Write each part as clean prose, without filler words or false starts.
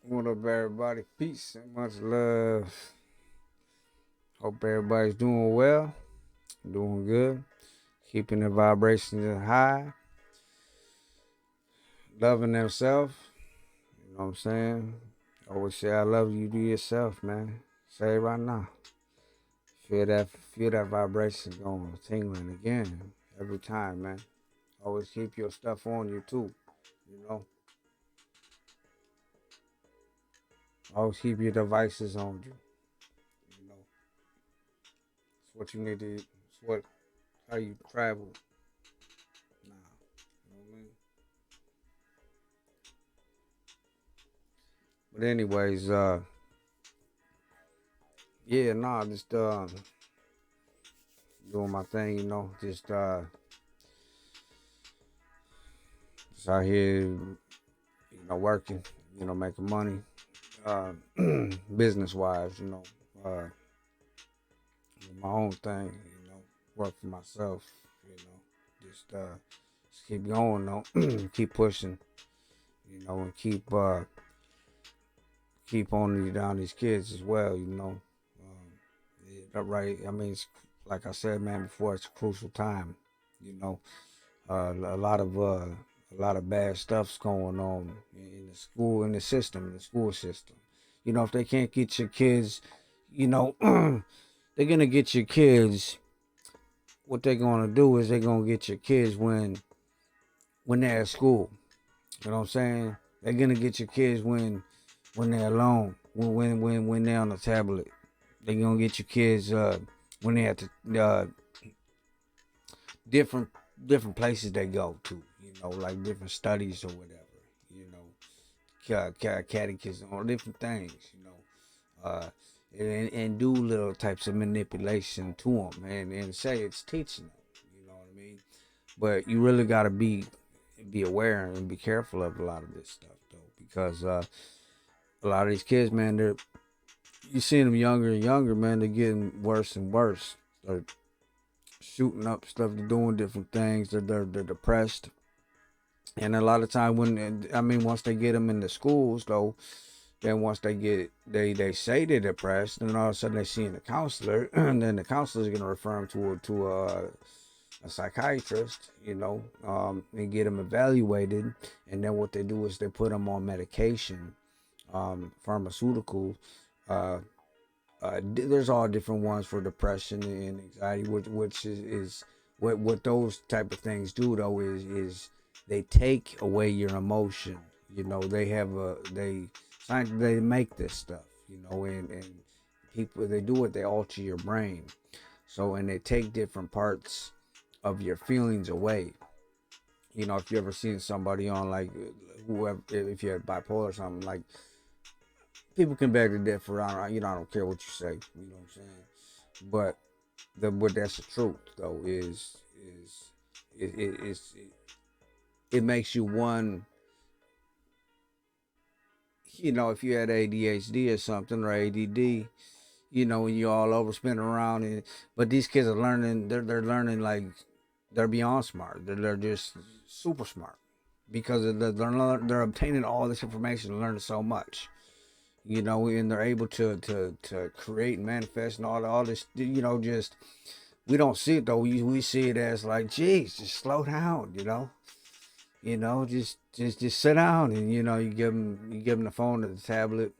What up, everybody? Peace and much love. Hope everybody's doing well, doing good, keeping their vibrations high, loving themselves. You know what I'm saying? Always say I love you to yourself, man. Say it right now. Feel that vibration going, tingling again every time, man. Always keep your stuff on you too. You know, always keep your devices on you. You know, it's what you need to. It's what how you travel now. You know what I mean? But anyways, yeah, nah, just doing my thing, just out here, working, making money, uh, business wise, my own thing, work for myself, just keep going, keep pushing, and keep on down these kids as well, right. I mean, it's, like I said, man, before, it's a crucial time, you know. A lot of bad stuff's going on in the school, in the system, in the school system. If they can't get your kids, you know, they're gonna get your kids. What they're gonna do is they're gonna get your kids when they're at school. You know what I'm saying? They're gonna get your kids when they're alone, when they're on the tablet. They're gonna get your kids when they're at the different different places they go to, like different studies or whatever, you know, catechism or different things, and do little types of manipulation to them and say it's teaching them, you know what I mean? But you really got to be aware and be careful of a lot of this stuff though, because a lot of these kids, man, they're you seeing them younger and younger, man, they're getting worse and worse. They're shooting up stuff, they're doing different things, they're depressed. And a lot of time once they get them in the schools though, then once they say they're depressed, and all of a sudden they see a counselor, and then the counselor's gonna refer them to a psychiatrist, and get them evaluated. And then what they do is they put them on medication, pharmaceutical. Uh, there's all different ones for depression and anxiety, which is what those type of things do though is they take away your emotion. They have they make this stuff, and people they do it, they alter your brain. So and they take different parts of your feelings away. If you ever seen somebody on like whoever, if you had bipolar or something, like people can beg to differ. I don't care what you say. You know what I'm saying? But that's the truth though. Is it makes you one. If you had ADHD or something or ADD, and you're all over spinning around, but these kids are learning. They're learning like they're beyond smart. They're just super smart because they're obtaining all this information and learning so much. And they're able to create and manifest and all this, just we don't see it though. We see it as like, geez, just slow down, just sit down and you give them the phone or the tablet,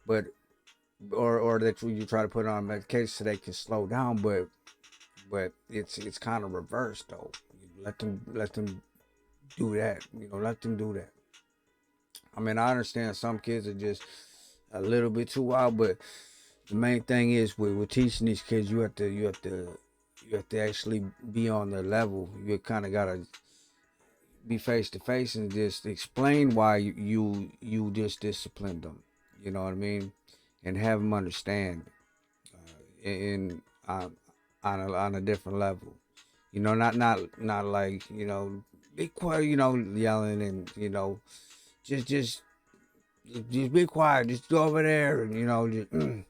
but or that you try to put on medication so they can slow down, but it's kind of reversed though. Let them do that, let them do that. I mean, I understand some kids are just a little bit too wild, but the main thing is with teaching these kids, you have to actually be on their level. You kind of gotta be face to face and just explain why you just disciplined them. You know what I mean, and have them understand in on a different level. Not like be quiet. Yelling and just just be quiet. Just go over there and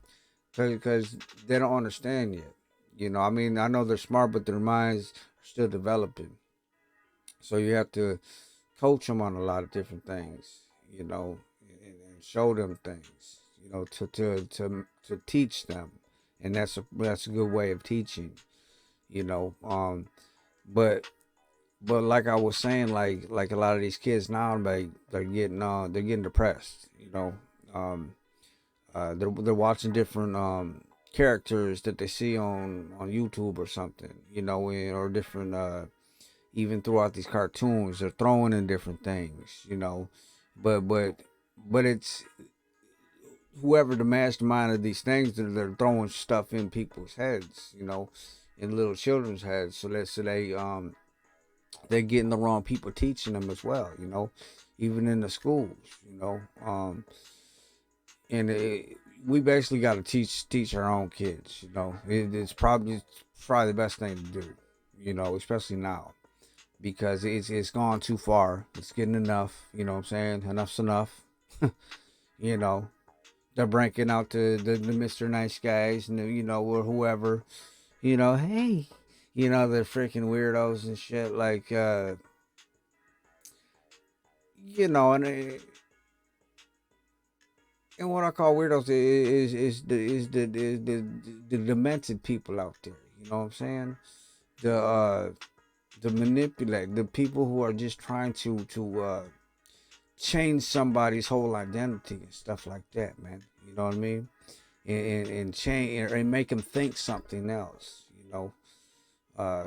because they don't understand yet. I mean, I know they're smart, but their minds are still developing. So you have to coach them on a lot of different things, you know, show them things, to teach them, and that's a good way of teaching, you know. But like I was saying, like a lot of these kids now, they're getting depressed, you know. Um, they're watching different characters that they see on YouTube or something, you know, or different even throughout these cartoons, they're throwing in different things, you know. But it's whoever the mastermind of these things, they're throwing stuff in people's heads, you know, in little children's heads, they're getting the wrong people teaching them as well, you know, even in the schools, you know. And we basically got to teach our own kids, you know. It's probably the best thing to do, you know, especially now, because it's gone too far. It's getting enough, you know what I'm saying? Enough's enough. You know, they're breaking out the Mr. Nice Guys, and you know, or whoever, you know, hey, you know, they're freaking weirdos and shit, like you know, and what I call weirdos is the demented people out there. You know what I'm saying? The the manipulate the people who are just trying to change somebody's whole identity and stuff like that, man. You know what I mean? And change and make them think something else. You know, uh,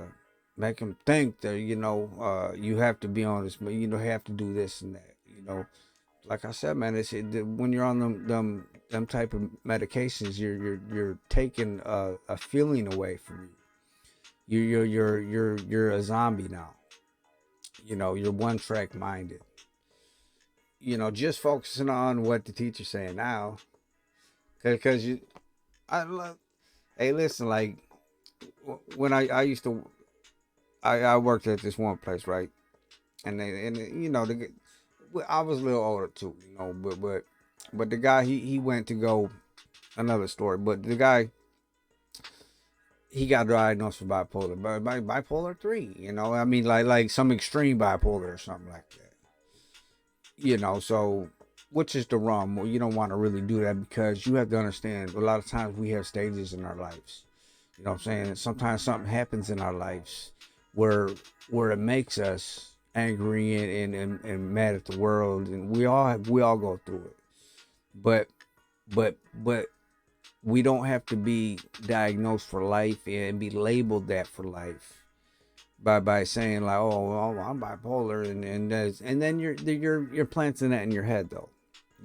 make them think that you have to be on this, have to do this and that. You know, like I said, man, when you're on them type of medications, you're taking a feeling away from you. You're a zombie now. You know, you're one track minded. You know, just focusing on what the teacher's saying now, because I love. Hey, listen, like when I used to, I worked at this one place, right? And you know, I was a little older too, you know, but the guy he went to go another story, but the guy he got diagnosed with bipolar, but bipolar 3, you know, I mean like some extreme bipolar or something like that, you know, so which is the wrong. Well, you don't want to really do that because you have to understand a lot of times we have stages in our lives. You know what I'm saying? Sometimes something happens in our lives where it makes us angry and mad at the world, and we all go through it. But but we don't have to be diagnosed for life and be labeled that for life by saying like, oh, well, I'm bipolar, and then you're planting that in your head though.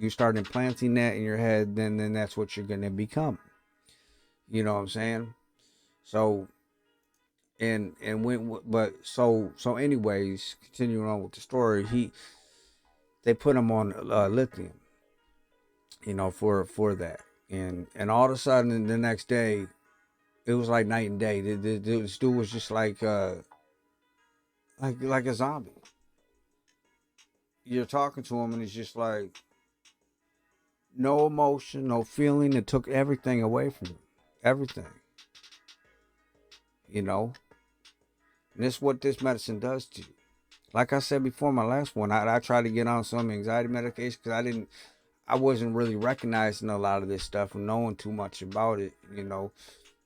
You start implanting that in your head, then that's what you're gonna become. You know what I'm saying? So and when but so anyways, continuing on with the story, they put him on lithium, you know, for that, and all of a sudden the next day it was like night and day. This dude was just like a zombie. You're talking to him and it's just like no emotion, no feeling. It took everything away from him, everything, you know. And this is what this medicine does to you. Like I said before, my last one, I tried to get on some anxiety medication because I wasn't really recognizing a lot of this stuff and knowing too much about it, you know,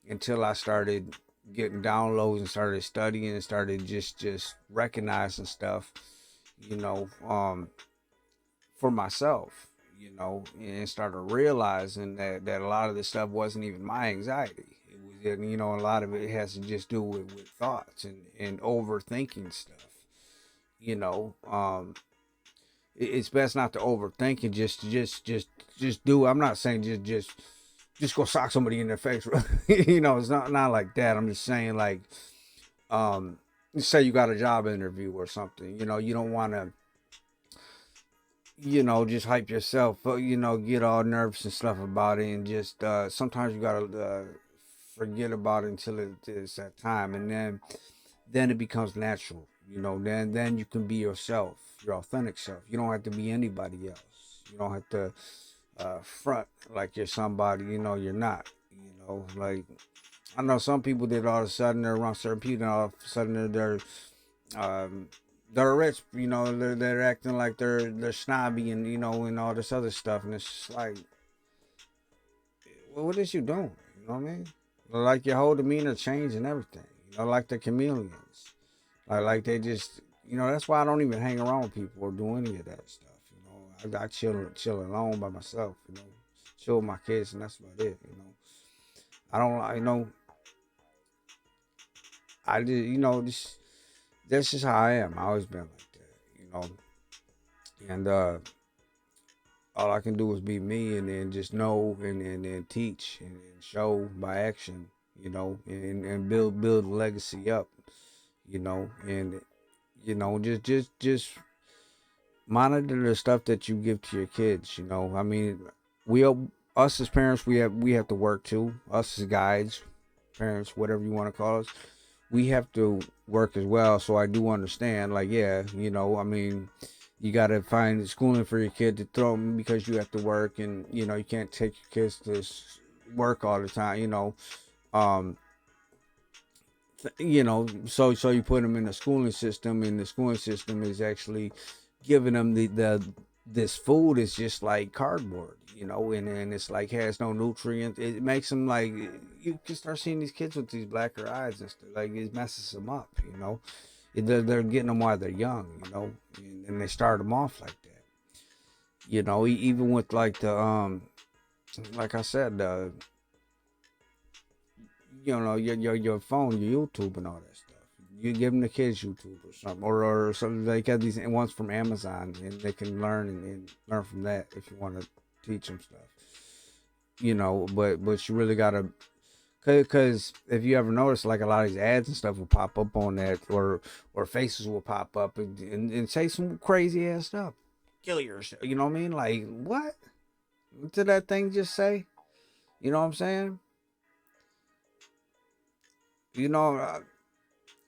until I started getting downloads and started studying and started just recognizing stuff, you know, for myself, you know, and started realizing that a lot of this stuff wasn't even my anxiety. It was, you know, a lot of it has to just do with thoughts and overthinking stuff, you know. It's best not to overthink and just do. I'm not saying just go sock somebody in their face. You know, it's not like that. I'm just saying like, say you got a job interview or something. You know, you don't want to, you know, just hype yourself. You know, get all nervous and stuff about it, and just sometimes you gotta forget about it until it's that time, and then it becomes natural. You know, then you can be yourself, your authentic self. You don't have to be anybody else. You don't have to front like you're somebody. You know, you're not. You know, like I know some people that all of a sudden they're around certain people, and all of a sudden they're they're rich, they're acting like they're snobby and and all this other stuff, and it's just like, well, what is you doing? You know what I mean? Like your whole demeanor change and everything. Like the chameleons. Like they just, that's why I don't even hang around with people or do any of that stuff. I chill alone by myself. Chill with my kids, and that's about it. I don't, I just, this that's just how I am. I always been like that. And all I can do is be me, and then just know, and teach, and show by action. And build legacy up. And just monitor the stuff that you give to your kids. I mean, we us as parents, we have to work too. Us as guides, parents, whatever you want to call us, we have to work as well. So I do understand, like, yeah, I mean, you got to find schooling for your kid to throw them because you have to work, and you can't take your kids to work all the time. Um, so you put them in the schooling system, and the schooling system is actually giving them the this food is just like cardboard, and it's like has no nutrients. It makes them like, you can start seeing these kids with these blacker eyes and stuff. Like, it messes them up. They're getting them while they're young, and they start them off like that. Even with like the like I said, your phone, your YouTube, and all that stuff. You give them the kids YouTube or something, or something. They got these ones from Amazon, and they can learn and learn from that if you want to teach them stuff. But you really gotta, because if you ever notice, like a lot of these ads and stuff will pop up on that, or faces will pop up and say some crazy ass stuff. Kill yourself. You know what I mean? Like, what did that thing just say? You know what I'm saying? You know,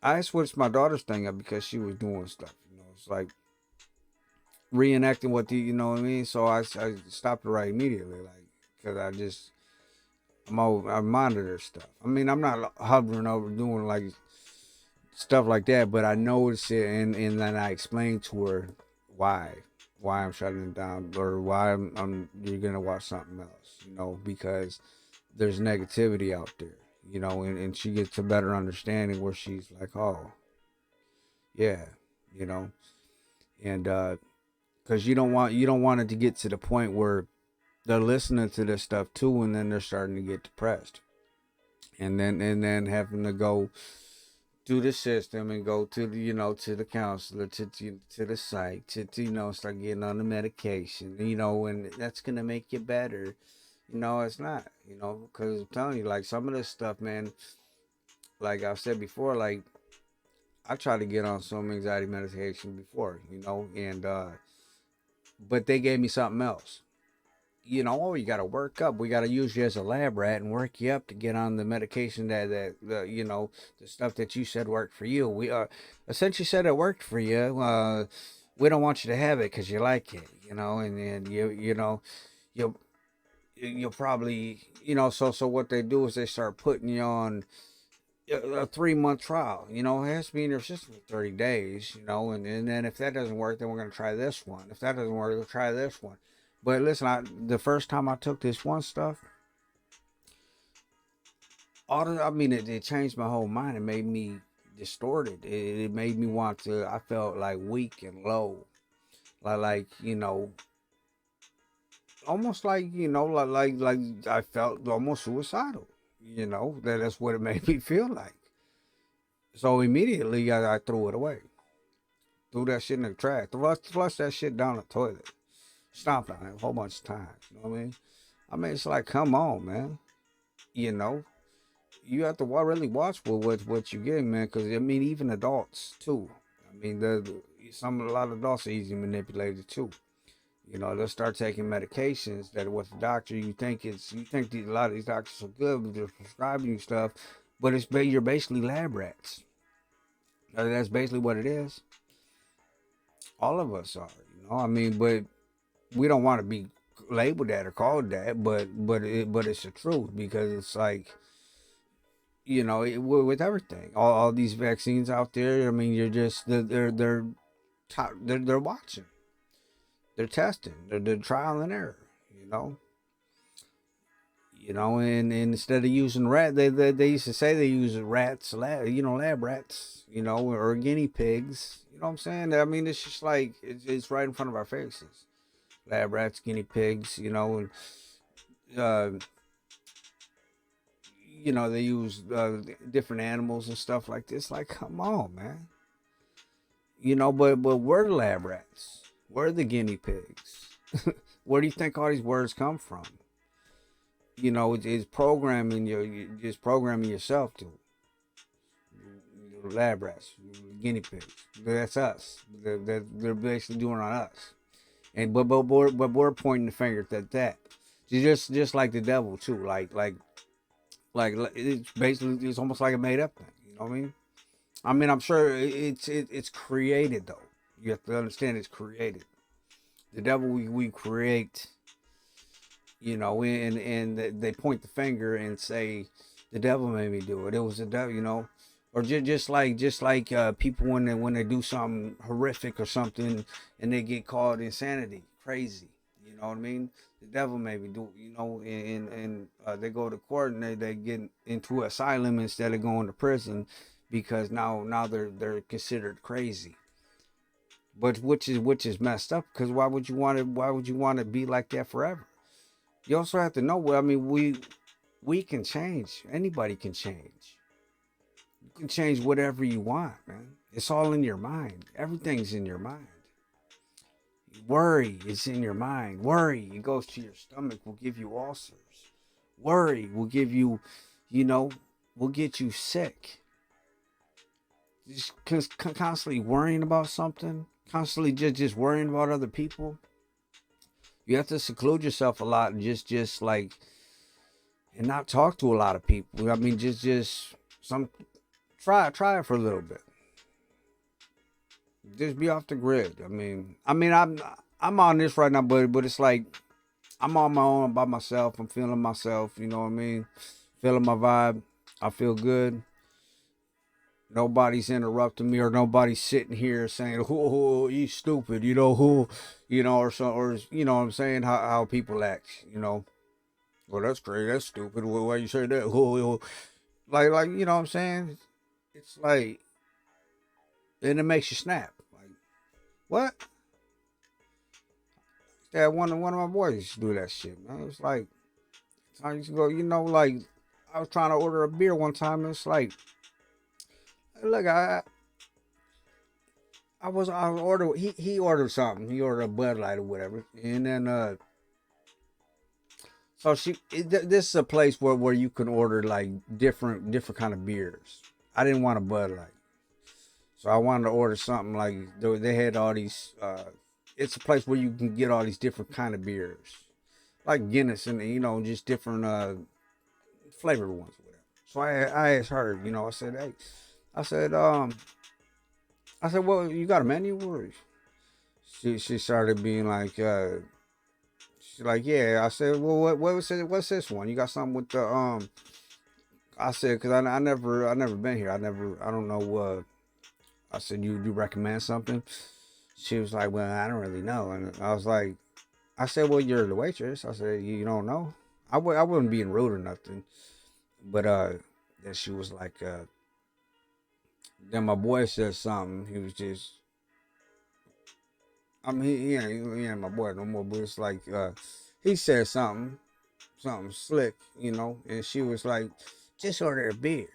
I switched my daughter's thing up because she was doing stuff. It's like reenacting what you know what I mean. So I stopped it right immediately, like, because I monitor stuff. I mean, I'm not hovering over doing like stuff like that, but I notice it, and then I explain to her why I'm shutting it down, or why you're gonna watch something else. Because there's negativity out there. And she gets a better understanding where she's like, oh, yeah, you know, and because you don't want it to get to the point where they're listening to this stuff too, and then they're starting to get depressed, and then having to go through the system and go to the to the counselor, to the psych, to start getting on the medication, and that's gonna make you better. It's not, because I'm telling you, like, some of this stuff, man, like I've said before, like, I tried to get on some anxiety medication before, and but they gave me something else. Oh, you got to work up. We got to use you as a lab rat and work you up to get on the medication that the stuff that you said worked for you. We essentially said it worked for you. We don't want you to have it because you like it, and you'll you'll probably so what they do is they start putting you on a 3 month trial. It has to be in your system for 30 days, and then if that doesn't work, then we're going to try this one. If that doesn't work, we'll try this one. But listen, the first time I took this one stuff, I mean, it changed my whole mind. It made me distorted. It made me want to, I felt like weak and low. Like almost like, like I felt almost suicidal. That's what it made me feel like. So immediately I threw it away. Threw that shit in the trash. Flush that shit down the toilet. Stomped on it a whole bunch of times. You know what I mean? It's like, come on, man. You know, you have to really watch what you get, man. Because I mean, even adults too. I mean, a lot of adults are easily manipulated too. They'll start taking medications that with the doctor a lot of these doctors are good, but they're prescribing you stuff, but you're basically lab rats. That's basically what it is. All of us are. I mean, but we don't want to be labeled that or called that, but it's the truth, because it's like, with everything, all these vaccines out there. I mean, you're just they're they're watching, they're testing, they're trial and error. You know, and instead of using they used to say they use lab rats, or guinea pigs. You know what I'm saying? I mean, it's just like it's right in front of our faces. Lab rats, guinea pigs, and uh, they use different animals and stuff like this. Like, come on, man. But we're the lab rats. We're the guinea pigs. Where do you think all these words come from? It's programming just programming yourself to lab rats, guinea pigs. That's us. They're basically doing on us. And but we're pointing the finger at that. Just like the devil too. Like it's basically it's almost like a made up thing. You know what I mean? I mean, I'm sure it's created though. You have to understand it's created. The devil we create, and they point the finger and say the devil made me do it. It was the devil, or just like people when they do something horrific or something and they get called insanity, crazy. You know what I mean? The devil made me do it. And they go to court and they get into asylum instead of going to prison because now they're considered crazy. But which is messed up because why would you want to be like that forever? You also have to know. I mean, we can change. Anybody can change. You can change whatever you want, man. It's all in your mind. Everything's in your mind. Worry is in your mind. Worry, it goes to your stomach, will give you ulcers. Worry will give you, will get you sick. Just constantly worrying about something, constantly just worrying about other people. You have to seclude yourself a lot and just like, and not talk to a lot of people. I mean, just try it for a little bit. Just be off the grid. I'm on this right now, but it's like I'm on my own by myself. I'm feeling myself. You know what I mean? Feeling my vibe. I feel good. Nobody's interrupting me or nobody's sitting here saying, "Oh, you stupid," or so, or what I'm saying, how people act, Well, that's crazy. That's stupid. Well, why you say that? Like, you know what I'm saying? It's like, and it makes you snap. Like, what? Yeah, one of my boys used to do that shit, man. It's like, I used to go, like, I was trying to order a beer one time. And it's like, look, I ordered. He ordered something. He ordered a Bud Light or whatever, and then so this is a place where you can order like different kind of beers. I didn't want a Bud Light, so I wanted to order something like they had all these. It's a place where you can get all these different kind of beers, like Guinness and just different flavored ones, whatever. So I asked her, I said, hey, I said, well, you got a menu? Or she started being like, she's like, yeah. I said, well, what was it? What's this one? You got something with the I said, cause I never been here. I don't know. I said, you recommend something? She was like, well, I don't really know. And I was like, I said, well, you're the waitress. I said, you don't know? I wasn't being rude or nothing. But then she was like, then my boy said something. He was just, I mean, he ain't my boy no more. But it's like, he said something slick, and she was like, just order a beer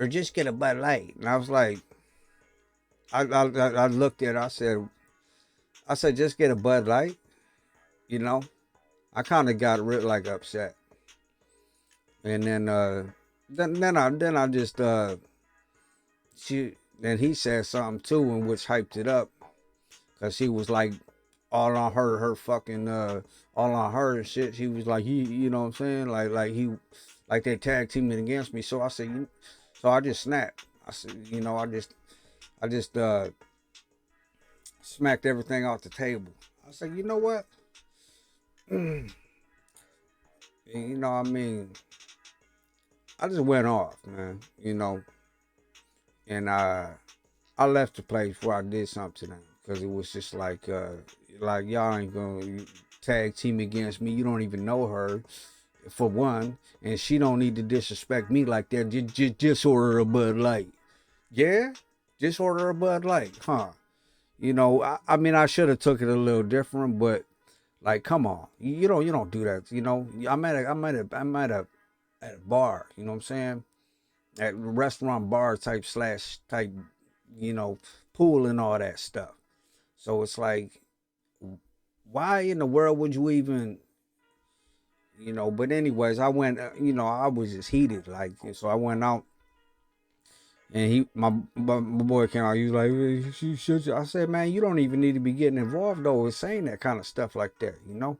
or just get a Bud Light. And I was like, I looked at her. I said, just get a Bud Light, I kind of got like upset, and then I just then he said something too, in which hyped it up, cause he was like all on her fucking all on her and shit. He was like you know what I'm saying, like they tag teaming against me. So I said, so I just snapped. I said, I just smacked everything off the table. I said, you know what? I mean, I just went off, man. And I left the place before I did something to them. because it was just like y'all ain't gonna tag team against me. You don't even know her, for one, and she don't need to disrespect me like that. Just order a Bud Light. Yeah, just order a Bud Light, huh? You know, I mean, I should have took it a little different, but like, come on, you don't do that. You know, I'm at a bar. You know what I'm saying? At restaurant bar type slash type, you know, pool and all that stuff. So it's like, why in the world would you even, you know? But anyways, I went, you know, I was just heated, like, so I went out. And my boy came out. He was like, "You should." I said, "Man, you don't even need to be getting involved though with saying that kind of stuff like that." You know.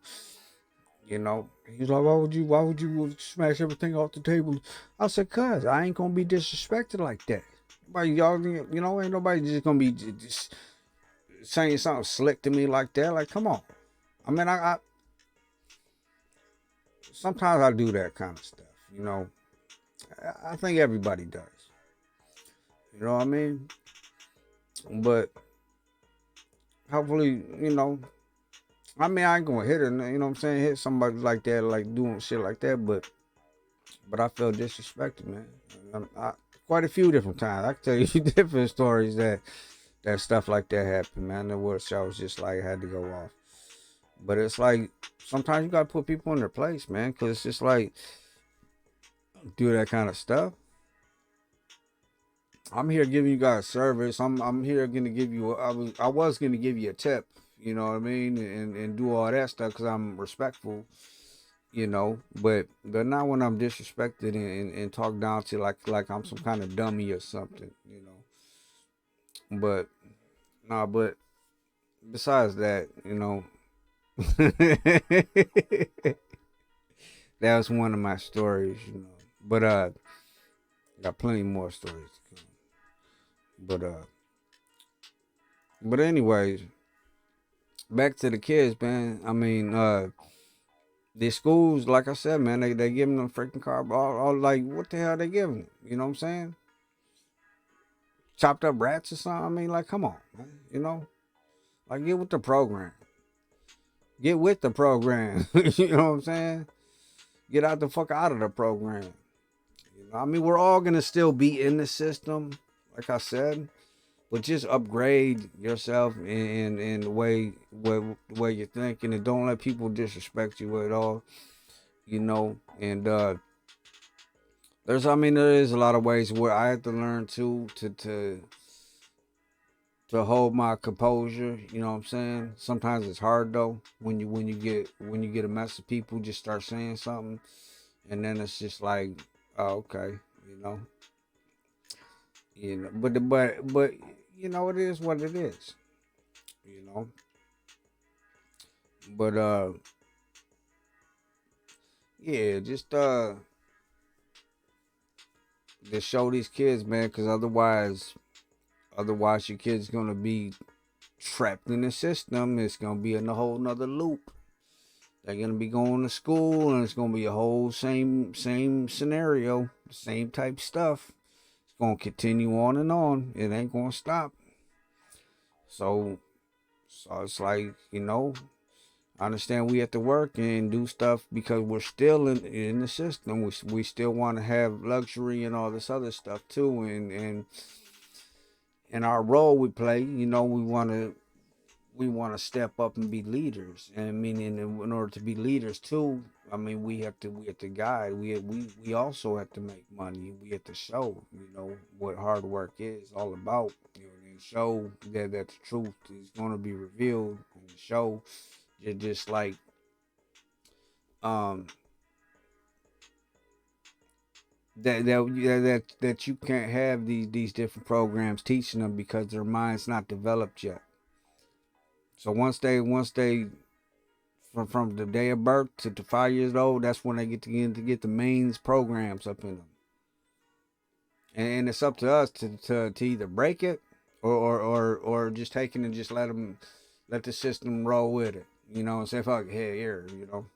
You know, he's like, why would you smash everything off the table? I said, cuz I ain't gonna be disrespected like that. But y'all, you know, ain't nobody just gonna be just saying something slick to me like that. Like, come on. I mean, I sometimes I do that kind of stuff. You know, I think everybody does. You know what I mean? But hopefully, you know, I mean, I ain't gonna hit her. You know what I'm saying? Hit somebody like that, like doing shit like that. But I felt disrespected, man. Quite a few different times. I can tell you different stories that stuff like that happened, man. The word I was just like had to go off. But it's like sometimes you gotta put people in their place, man, because it's just like do that kind of stuff. I'm here giving you guys service. I'm here gonna give you. I was gonna give you a tip. You know what I mean, and do all that stuff because I'm respectful. You know, but not when I'm disrespected and talked down to like I'm some kind of dummy or something, you know. But nah, but besides that, you know, that was one of my stories, you know. But got plenty more stories to come. But anyways, back to the kids, man. I mean, the schools, like I said, man, they giving them freaking car, all like what the hell they giving them? You know what I'm saying? Chopped up rats or something. I mean, like, come on, man. You know, like get with the program. Get with the program. You know what I'm saying? Get out the fuck out of the program. You know, I mean, we're all gonna still be in the system, like I said, but just upgrade yourself in the way you're thinking, and don't let people disrespect you at all. You know, and I mean, there is a lot of ways where I have to learn to hold my composure. You know what I'm saying? Sometimes it's hard though when you get a mess of people just start saying something, and then it's just like, oh, okay, you know, but you know it is what it is, you know. But yeah, just to show these kids, man, because otherwise your kid's gonna be trapped in the system. It's gonna be in a whole nother loop. They're gonna be going to school, and it's gonna be a whole same scenario, same type stuff. It's gonna continue on and on. It ain't gonna stop. So, it's like, you know, I understand we have to work and do stuff because we're still in the system. We still want to have luxury and all this other stuff too, and our role we play. You know, we want to step up and be leaders. And meaning in order to be leaders too, I mean we have to guide. We also have to make money. We have to show, you know, what hard work is all about. You know, and show that the truth is going to be revealed, and show just like um that you can't have these different programs teaching them because their mind's not developed yet. So once they from the day of birth to 5 years old, that's when they get the mains programs up in them, and it's up to us to either break it or just take it and just let the system roll with it. You know, and say fuck, hey, here, you know,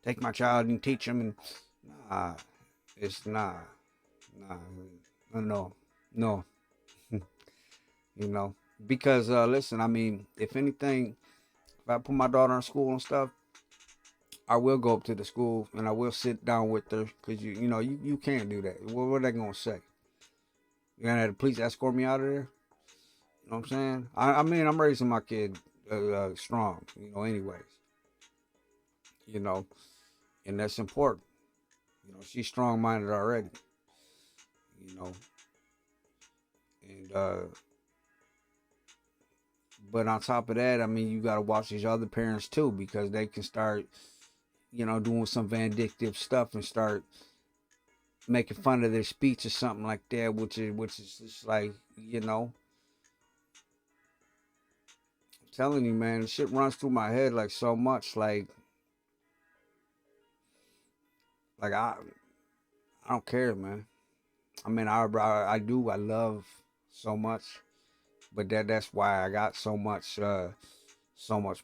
take my child and teach them, and nah, it's nah, no, no. You know, Because listen, I mean, if anything, if I put my daughter in school and stuff, I will go up to the school and I will sit down with her because you can't do that. What are they gonna say? You gonna have the police escort me out of there? You know what I'm saying? I mean, I'm raising my kid strong. Anyways, you know, and that's important. She's strong minded already. You know, and but on top of that, I mean, you gotta watch these other parents too because they can start, doing some vindictive stuff and start making fun of their speech or something like that, which is just like, I'm telling you, man, shit runs through my head like so much, like I don't care, man. I mean, I do, I love so much, but that's why I got so much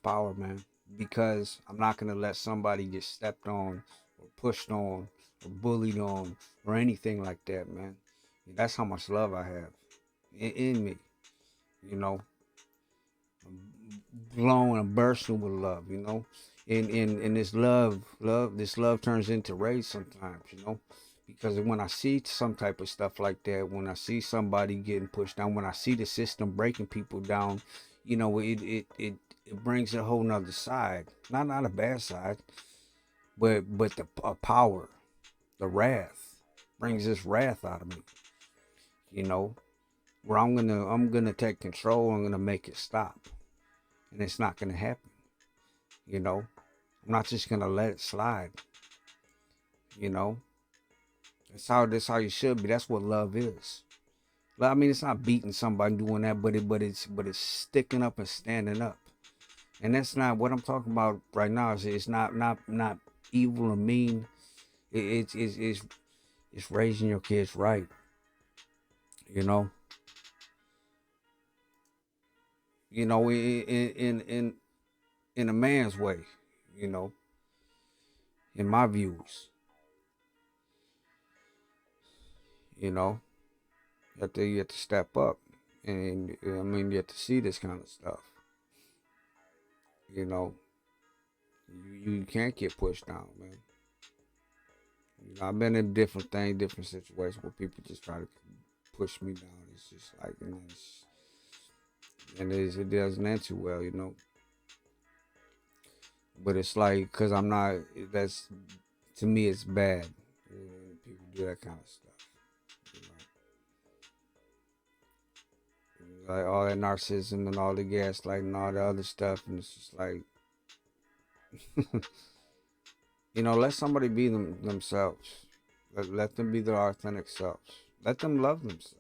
power, man. Because I'm not gonna let somebody get stepped on or pushed on or bullied on or anything like that, man. That's how much love I have in me, you know. Glowing and bursting with love, and this love turns into rage sometimes, because when I see some type of stuff like that, when I see somebody getting pushed down, when I see the system breaking people down, it brings a whole nother side, not a bad side, but the power, the wrath, brings this wrath out of me, you know, where I'm gonna take control, I'm gonna make it stop, and it's not gonna happen. You know, I'm not just gonna let it slide. You know, that's how you should be. That's what love is. I mean, it's not beating somebody doing that, but it's sticking up and standing up. And that's not what I'm talking about right now. It's not evil or mean. It's raising your kids right. You know, in a man's way. You know, in my views. You know, you have to step up, and I mean, you have to see this kind of stuff. You know, you can't get pushed down, man. I've been in different things, different situations where people just try to push me down. It's just like, it doesn't end too well, But it's like, cause I'm not. That's to me, it's bad. People do that kind of stuff. Like all that narcissism and all the gaslighting and all the other stuff, and it's just like, let somebody be themselves. Let them be their authentic selves. Let them love themselves.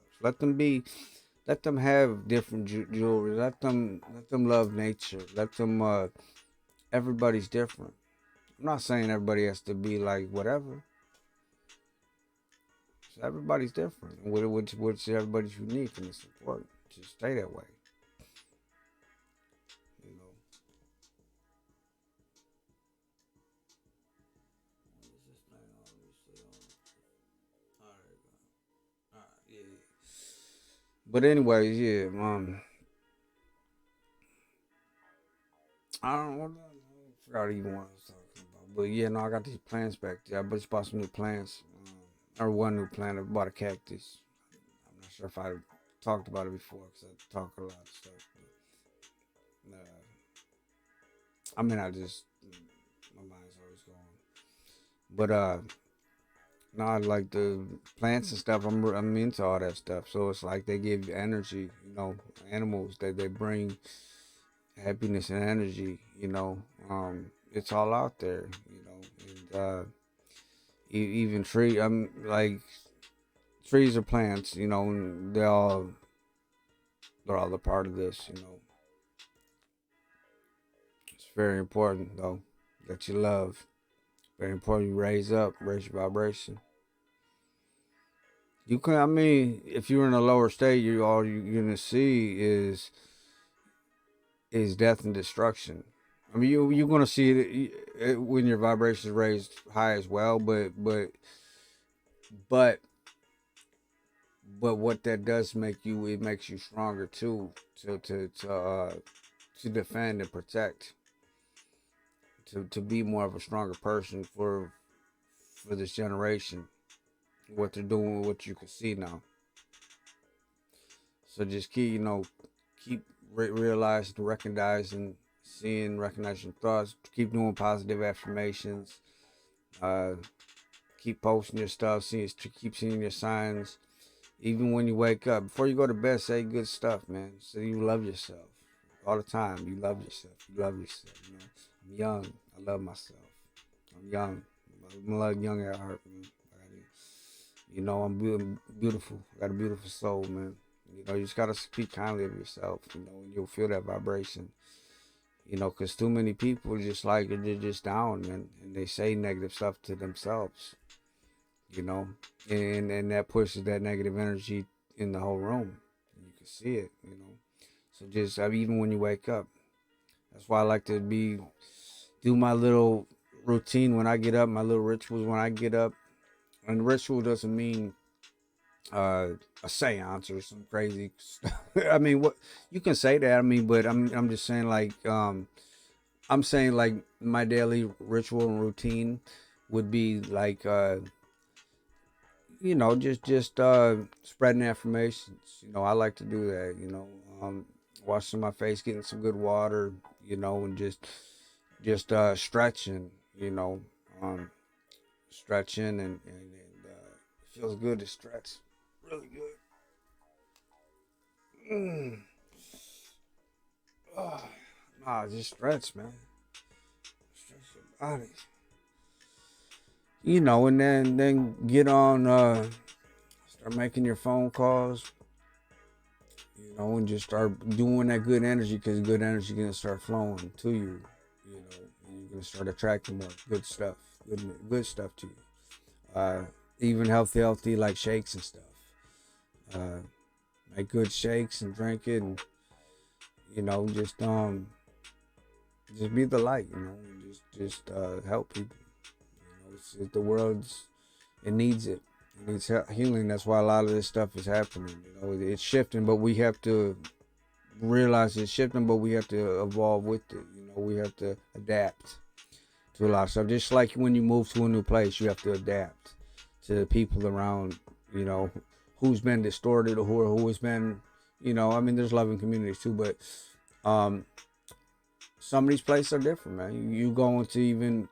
Let them have different jewelry. Let them love nature. Let them. Everybody's different. I'm not saying everybody has to be like whatever. So everybody's different. Which everybody's unique, and it's important to stay that way. You know. Yeah. But anyways, yeah. I don't know. I forgot even what I was talking about. But yeah, no, I got these plants back there. I just bought some new plants. Or one new plant. I bought a cactus. I'm not sure if I talked about it before because I talk a lot of stuff. But, I mean, my mind's always going. But no, I like the plants and stuff. I'm into all that stuff. So it's like they give energy. Animals they bring happiness and energy. It's all out there. And even tree. I'm like trees or plants. And they're all a part of this. It's very important though that you love. Very important you raise your vibration. You can, I mean, if you're in a lower state, all you're gonna see is death and destruction. I mean, you're gonna see it when your vibration is raised high as well, but But what that does make you, it makes you stronger too, to defend and protect, to be more of a stronger person for this generation. What they're doing, what you can see now. So just keep, keep realizing, recognizing, seeing, recognizing thoughts. Keep doing positive affirmations. Uh, keep posting your stuff. Keep seeing your signs. Even when you wake up, before you go to bed, say good stuff, man. Say you love yourself all the time. You love yourself. You love yourself. I'm young. I love myself. I'm young. I'm young at heart, man. I'm beautiful. I got a beautiful soul, man. You just gotta speak kindly of yourself, and you'll feel that vibration. Because too many people just like they're just down, and they say negative stuff to themselves, and that pushes that negative energy in the whole room. You can see it. So just even when you wake up, that's why I like to do my little routine when I get up, my little rituals when I get up. And ritual doesn't mean a seance or some crazy stuff. I mean, what you can say that. I mean, but I'm just saying like I'm saying like my daily ritual and routine would be like just spreading affirmations. I like to do that. Washing my face, getting some good water. And just stretching. Stretching and it feels good to stretch. Really good. Oh, nah, just stretch, man. Stretch your body. And then get on, start making your phone calls, and just start doing that good energy, because good energy gonna start flowing to you, and you're gonna start attracting more good stuff, good stuff to you. Even healthy like shakes and stuff. Make good shakes and drink it, and just be the light, and just help people. The world's, it needs it. It needs healing. That's why a lot of this stuff is happening. It's shifting, but we have to realize it's shifting, but we have to evolve with it. We have to adapt to a lot of stuff. Just like when you move to a new place, you have to adapt to the people around, who's been distorted, or who has been, I mean, there's loving communities too, but some of these places are different, man. You go into even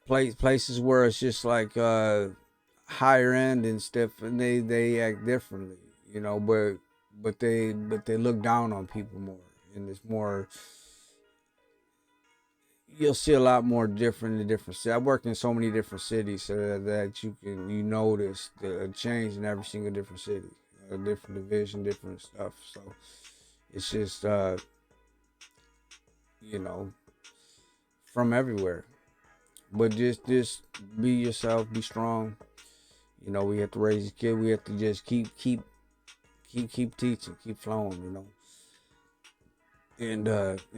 places where it's just like higher end and stuff, and they act differently, but they look down on people more, and it's more. You'll see a lot more different in different cities. I worked in so many different cities, so that you notice the change in every single different city, a different division, different stuff. So it's just you know from everywhere. But just be yourself, be strong. We have to raise these kids. We have to just keep teaching, keep flowing. And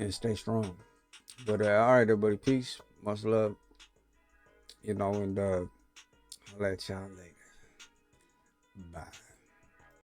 stay strong. But all right, everybody, peace, much love. And I'll let y'all later. Bye.